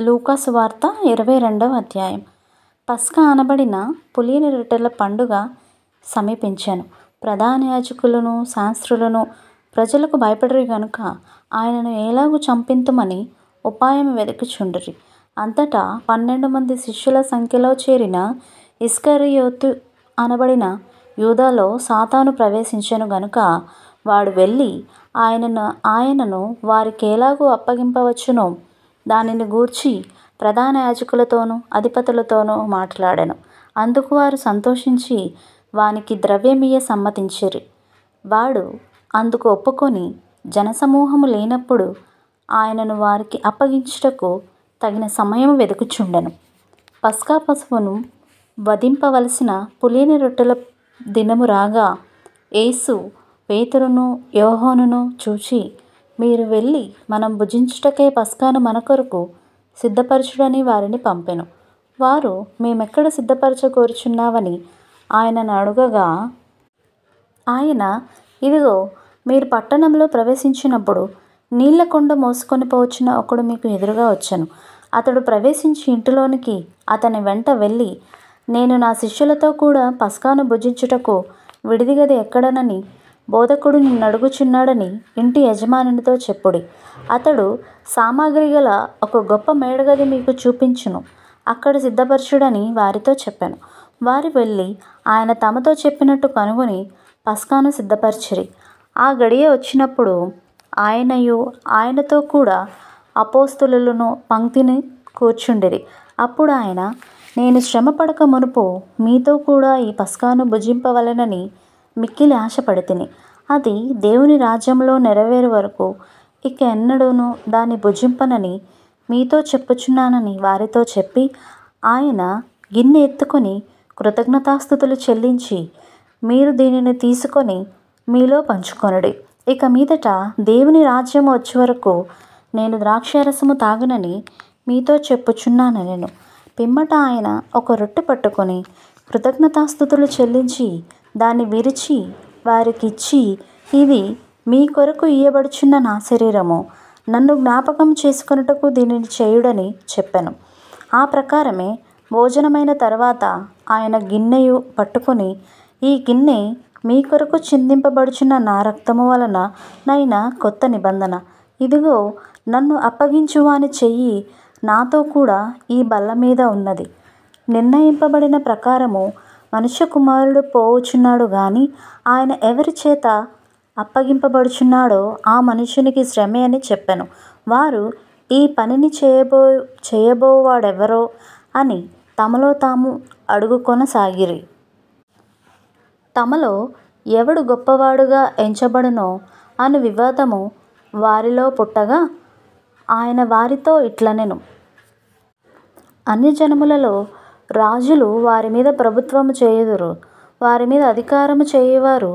లూకా సువార్త 22వ అధ్యాయం. పస్కా అనబడిన పులియని రొట్టెల పండుగ సమీపించెను. ప్రధాన యాజకులను శాస్త్రులను ప్రజలకు భయపడిరి గనుక ఆయనను ఎలాగు చంపింతుమని ఉపాయము వెదకుచుండిరి. అంతటా 12 మంది శిష్యుల సంఖ్యలో చేరిన ఇస్కరియోతు అనబడిన యూదాలో సాతాను ప్రవేశించెను గనుక వాడు వెళ్ళి ఆయనను వారికెలాగు అప్పగింపవచ్చునో దానిని గూర్చి ప్రధాన యాజకులతోనూ అధిపతులతోనూ మాట్లాడెను. అందుకు వారు సంతోషించి వానికి ద్రవ్యమియ్య సమ్మతించిరి. వాడు అందుకు ఒప్పుకొని జనసమూహము లేనప్పుడు ఆయనను వారికి అప్పగించుటకు తగిన సమయము వెదుకుచుండెను. పస్కా పశువును వధింపవలసిన పులియని రొట్టెల దినము రాగా యేసు పేతురును యోహానును చూచి, మీరు వెళ్ళి మనం భుజించుటకై పస్కాను మన కొరకు సిద్ధపరచుడని వారిని పంపెను. వారు మేమెక్కడ సిద్ధపరచగోరుచున్నావని ఆయనను అడుగగా ఆయన, ఇదిగో, మీరు పట్టణంలో ప్రవేశించినప్పుడు నీళ్ల కుండ మోసుకొని పోవచ్చున్న ఒకడు మీకు ఎదురుగా వచ్చెను. అతడు ప్రవేశించి ఇంటిలోనికి అతని వెంట వెళ్ళి, నేను నా శిష్యులతో కూడా పస్కాను భుజించుటకు విడిది గది ఎక్కడనని బోధకుడు నిన్నడుగుచున్నాడని ఇంటి యజమానునితో చెప్పుడి. అతడు సామగ్రి గల ఒక గొప్ప మేడగది మీకు చూపించును. అక్కడ సిద్ధపరచుడని వారితో చెప్పెను. వారు వెళ్ళి ఆయన తమతో చెప్పినట్టు కనుగొని పస్కాను సిద్ధపరచిరి. ఆ గడియ వచ్చినప్పుడు ఆయనయు ఆయనతో కూడా అపోస్తలులను పంక్తిని కూర్చుండిరి. అప్పుడు ఆయన, నేను శ్రమపడక మునుపు మీతో కూడా ఈ పస్కాను భుజింపవలెనని మిక్కిలి ఆశపడితిని. అది దేవుని రాజ్యంలో నెరవేరు వరకు ఇక ఎన్నడూను దాన్ని భుజింపనని మీతో చెప్పుచున్నానని వారితో చెప్పి, ఆయన గిన్నె ఎత్తుకొని కృతజ్ఞతాస్తుతులు చెల్లించి, మీరు దీనిని తీసుకొని మీలో పంచుకొనుడి. ఇక మీదట దేవుని రాజ్యము వచ్చే వరకు నేను ద్రాక్షారసము తాగనని మీతో చెప్పుచున్నానెను. పిమ్మట ఆయన ఒక రొట్టె పట్టుకొని కృతజ్ఞతాస్తుతులు చెల్లించి దాన్ని విరిచి వారికిచ్చి, ఇది మీ కొరకు ఇయ్యబడుచున్న నా శరీరము, నన్ను జ్ఞాపకం చేసుకొనుటకు దీనిని చేయుడని చెప్పెను. ఆ ప్రకారమే భోజనమైన తర్వాత ఆయన గిన్నెయు పట్టుకొని, ఈ గిన్నె మీ కొరకు చిందింపబడుచున్న నా రక్తము వలన నైన కొత్త నిబంధన. ఇదిగో, నన్ను అప్పగించువాని చెయ్యి నాతో కూడా ఈ బల్ల మీద ఉన్నది. నిర్ణయింపబడిన ప్రకారము మనుష్య కుమారుడు పోవుచున్నాడు గాని ఆయన ఎవరి చేత అప్పగింపబడుచున్నాడో ఆ మనుష్యునికి శ్రమే అని చెప్పెను. వారు ఈ పనిని చేయబోవాడెవరో అని తమలో తాము అడుగుకొనసాగిరి. తమలో ఎవడు గొప్పవాడుగా ఎంచబడునో అను వివాదము వారిలో పుట్టగా ఆయన వారితో ఇట్లనెను, అన్యజనములలో రాజులు వారి మీద ప్రభుత్వము చేయుదురు, వారి మీద అధికారము చేయువారు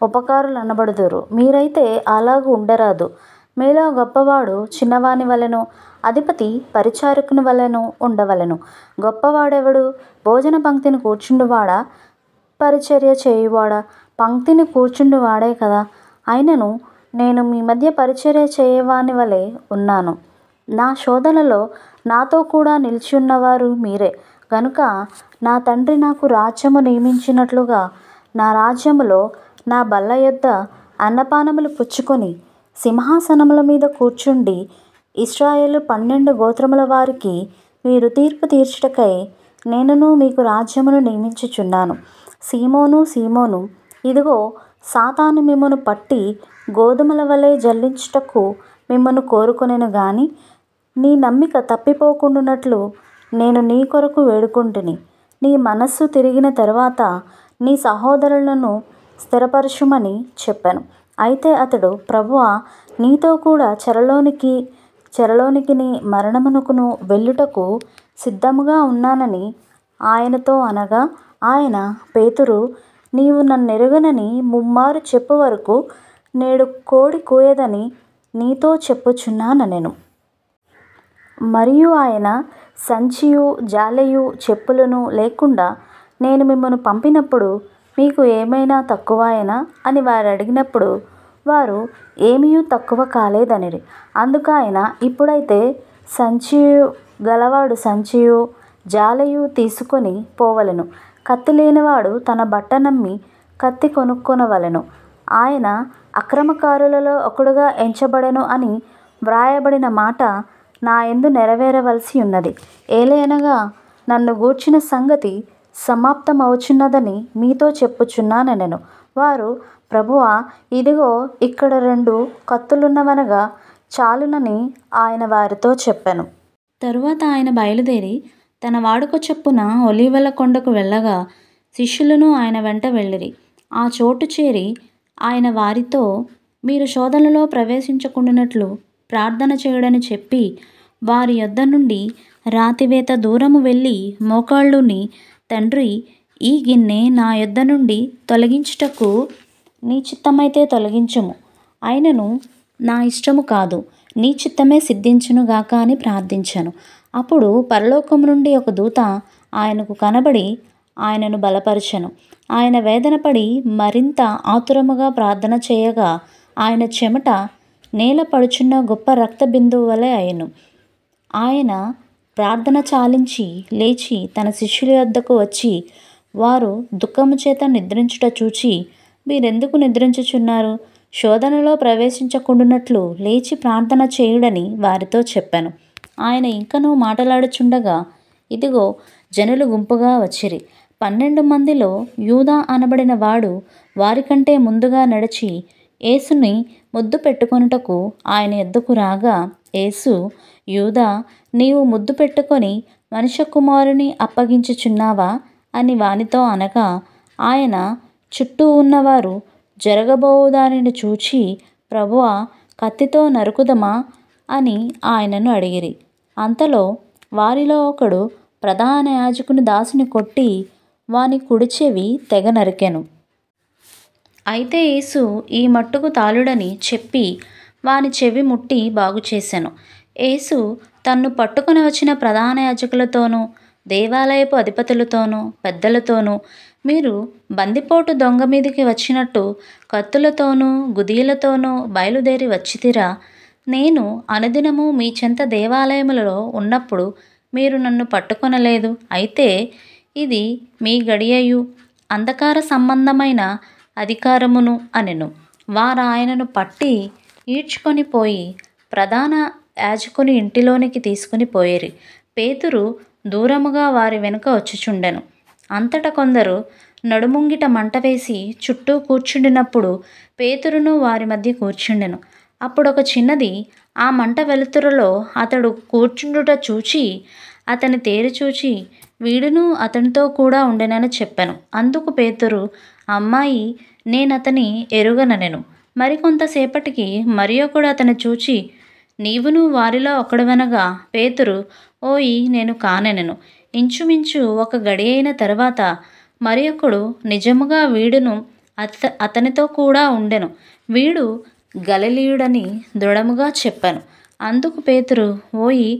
ఉపకారులు అనబడుదురు. మీరైతే అలాగు ఉండరాదు. మీలో గొప్పవాడు చిన్నవాని వలెను, అధిపతి పరిచారకుని వలెను ఉండవలెను. గొప్పవాడెవడు? భోజన పంక్తిని కూర్చుండువాడా, పరిచర్య చేయువాడా? పంక్తిని కూర్చుండువాడే కదా. అయినను నేను మీ మధ్య పరిచర్య చేయవాని వలె ఉన్నాను. నా శోధనలో నాతో కూడా నిలిచియున్నవారు మీరే. గనుక నా తండ్రి నాకు రాజ్యము నియమించినట్లుగా నా రాజ్యములో నా బల్ల యొద్ద అన్నపానములు పుచ్చుకొని సింహాసనముల మీద కూర్చుండి ఇశ్రాయేలు 12 గోత్రముల వారికి మీరు తీర్పు తీర్చుటకై నేనును మీకు రాజ్యమును నియమించుచున్నాను. సీమోను, సీమోను, ఇదిగో, సాతాను మిమ్మును పట్టి గోధుమల వలె జల్లించుటకు మిమ్మును కోరుకొనెను గాని నీ నమ్మిక తప్పిపోకుండునట్లు నేను నీ కొరకు వేడుకుంటుని. నీ మనస్సు తిరిగిన తరువాత నీ సహోదరులను స్థిరపరచుమని చెప్పెను. అయితే అతడు, ప్రభువా, నీతో కూడా చెరలోనికిని మరణమునకును వెళ్ళుటకు సిద్ధముగా ఉన్నానని ఆయనతో అనగా, ఆయన, పేతురు, నీవు నన్నెరుగనని ముమ్మారు చెప్పు వరకు నేడు కోడి కూయదని నీతో చెప్పుచున్నానెను. మరియు ఆయన, సంచియు జాలెయు చెప్పులను లేకుండా నేను మిమ్మును పంపినప్పుడు మీకు ఏమైనా తక్కువాయెనా అని వారు అడిగినప్పుడు వారు ఏమీయూ తక్కువ కాలేదనిరి. అందుకాయన, ఇప్పుడైతే సంచియు గలవాడు సంచియు జాలయు తీసుకొని పోవలెను. కత్తి లేనివాడు తన బట్ట నమ్మి కత్తి కొనుక్కొనవలెను. ఆయన అక్రమకారులలో ఒకడుగా ఎంచబడెను అని వ్రాయబడిన మాట నా యందు నెరవేరవలసి ఉన్నది. ఏలయనగా నన్ను గూర్చిన సంగతి సమాప్తమవుచున్నదని మీతో చెప్పుచున్నానెను. వారు, ప్రభువా, ఇదిగో ఇక్కడ 2 కత్తులున్నవనగా చాలునని ఆయన వారితో చెప్పెను. తరువాత ఆయన బయలుదేరి తన వాడుక చొప్పున ఒలీవల కొండకు వెళ్ళగా శిష్యులను ఆయన వెంట వెళ్ళిరి. ఆ చోటు చేరి ఆయన వారితో, మీరు శోధనలో ప్రవేశించకుండానట్లు ప్రార్థన చేయుడని చెప్పి వారి యొద్ద నుండి రాతివేత దూరము వెళ్ళి మోకాళ్ళుని, తండ్రి, ఈ గిన్నె నా యొద్ద నుండి తొలగించుటకు నీ చిత్తమైతే తొలగించుము, అయినను నా ఇష్టము కాదు, నీ చిత్తమే సిద్ధించునుగాక అని ప్రార్థించాను. అప్పుడు పరలోకము నుండి ఒక దూత ఆయనకు కనబడి ఆయనను బలపరచెను. ఆయన వేదనపడి మరింత ఆతురముగా ప్రార్థన చేయగా ఆయన చెమట నేల పడుచున్న గొప్ప రక్త బిందువు వలె అయ్యెను. ఆయన ప్రార్థన చాలించి లేచి తన శిష్యుల యొద్దకు వచ్చి, వారు దుఃఖము చేత నిద్రించుట చూచి, మీరెందుకు నిద్రించుచున్నారు? శోధనలో ప్రవేశించకుండానట్లు లేచి ప్రార్థన చేయుడని వారితో చెప్పాను. ఆయన ఇంకనూ మాటలాడుచుండగా ఇదిగో జనులు గుంపుగా వచ్చిరి. 12 మందిలో యూదా అనబడిన వాడు వారికంటే ముందుగా నడిచి యేసుని ముద్దు పెట్టుకొనుటకు ఆయన యొద్దకు రాగా, యేసు, యూదా, నీవు ముద్దు పెట్టుకొని మనుష్య కుమారుని అప్పగించుచున్నావా అని వానితో అనగా, ఆయన చుట్టూ ఉన్నవారు జరగబోవు దానిని చూచి, ప్రభువా, కత్తితో నరుకుదమా అని ఆయనను అడిగిరి. అంతలో వారిలో ఒకడు ప్రధాన యాజకుని దాసుని కొట్టి వాని కుడి చెవి తెగ నరికెను. అయితే యేసు ఈ మట్టుకు తాళుడని చెప్పి వాని చెవి ముట్టి బాగుచేసెను. యేసు తన్ను పట్టుకొని వచ్చిన ప్రధాన యాజకులతోనూ దేవాలయపు అధిపతులతోనూ పెద్దలతోనూ, మీరు బందిపోటు దొంగ మీదికి వచ్చినట్టు కత్తులతోనూ గుదీలతోనూ బయలుదేరి వచ్చితిరా? నేను అనుదినము మీ చెంత దేవాలయములలో ఉన్నప్పుడు మీరు నన్ను పట్టుకొనలేదు. అయితే ఇది మీ గడియయు అంధకార సంబంధమైన అధికారమును అనెను. వారు ఆయనను పట్టి ఈడ్చుకొని పోయి ప్రధాన యాజకుని ఇంటిలోనికి తీసుకుని పోయిరి. పేతురు దూరముగా వారి వెనుక వచ్చుచుండెను. అంతటా కొందరు నడుముంగిట మంట వేసి చుట్టూ కూర్చుండినప్పుడు పేతురును వారి మధ్య కూర్చుండెను. అప్పుడు ఒక చిన్నది ఆ మంట వెలుతురులో అతడు కూర్చుండుట చూచి అతని తేరి చూచి, వీడును అతనితో కూడా ఉండెనని చెప్పెను. అందుకు పేతురు, అమ్మాయి, నేనతని ఎరుగననెను. మరికొంతసేపటికి మరి ఒకడు అతని చూచి, నీవును వారిలో ఒకడవనగా పేతురు, ఓయి, నేను కానెనెను. ఇంచుమించు ఒక గడియైన తరువాత మరి ఒకడు, నిజముగా వీడును అతనితో కూడా ఉండెను, వీడు గలిలయుడని దృఢముగా చెప్పాను. అందుకు పేతురు, ఓయి,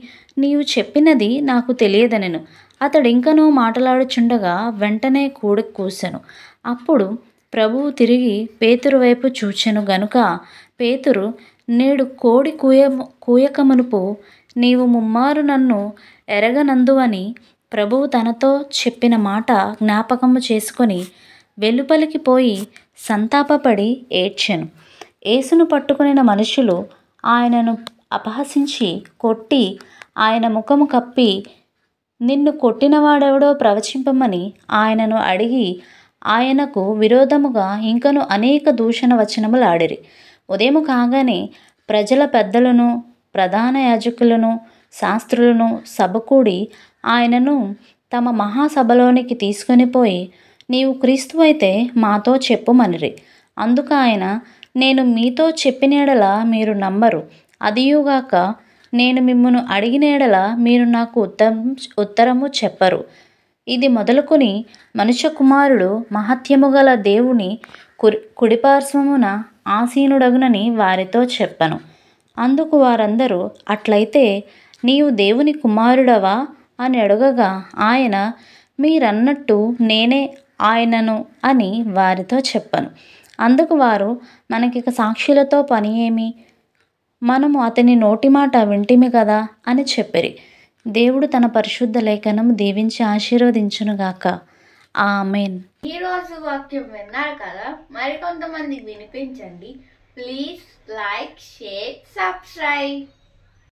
నీవు చెప్పినది నాకు తెలియదనెను. అతడింకనూ మాటలాడుచుండగా వెంటనే కూసెను. అప్పుడు ప్రభువు తిరిగి పేతురు వైపు చూచెను గనుక పేతురు, నేడు కోడి కూయకమునుపు నీవు ముమ్మారు నన్ను ఎరగనందువని ప్రభువు తనతో చెప్పిన మాట జ్ఞాపకము చేసుకొని వెలుపలికి పోయి సంతాపపడి ఏడ్చెను. యేసును పట్టుకొనిన మనుషులు ఆయనను అపహసించి కొట్టి ఆయన ముఖము కప్పి, నిన్ను కొట్టినవాడెవడో ప్రవచింపమని ఆయనను అడిగి ఆయనకు విరోధముగా ఇంకను అనేక దూషణ వచనములాడిరి. ఉదయము కాగానే ప్రజల పెద్దలను ప్రధాన యాజకులను శాస్త్రులను సభకూడి ఆయనను తమ మహాసభలోనికి తీసుకొని పోయి, నీవు క్రీస్తు అయితే మాతో చెప్పుమనిరి. అందుకు ఆయన, నేను మీతో చెప్పిన యెడల మీరు నమ్మరు, అదియుగాక నేను మిమ్మును అడిగిన యెడల మీరు నాకు ఉత్తరము చెప్పరు. ఇది మొదలుకొని మనుష్య కుమారుడు మహత్యము గల దేవుని కుడిపార్శ్వమున ఆసీనుడగునని వారితో చెప్పెను. అందుకు వారందరూ, అట్లయితే నీవు దేవుని కుమారుడవా అని అడగగా ఆయన, మీరన్నట్టు నేనే ఆయనను అని వారితో చెప్పెను. అందుకు వారు, మనకిక సాక్షులతో పని ఏమి? మనము అతని నోటి మాట వింటిమి కదా అని చెప్పిరి. దేవుడు తన పరిశుద్ధ లేఖనం దీవించి ఆశీర్వదించునుగాక. ఆమెన్. ఈరోజు వాక్యం విన్నారు కదా, మరికొంతమందికి వినిపించండి. Please like, share, subscribe.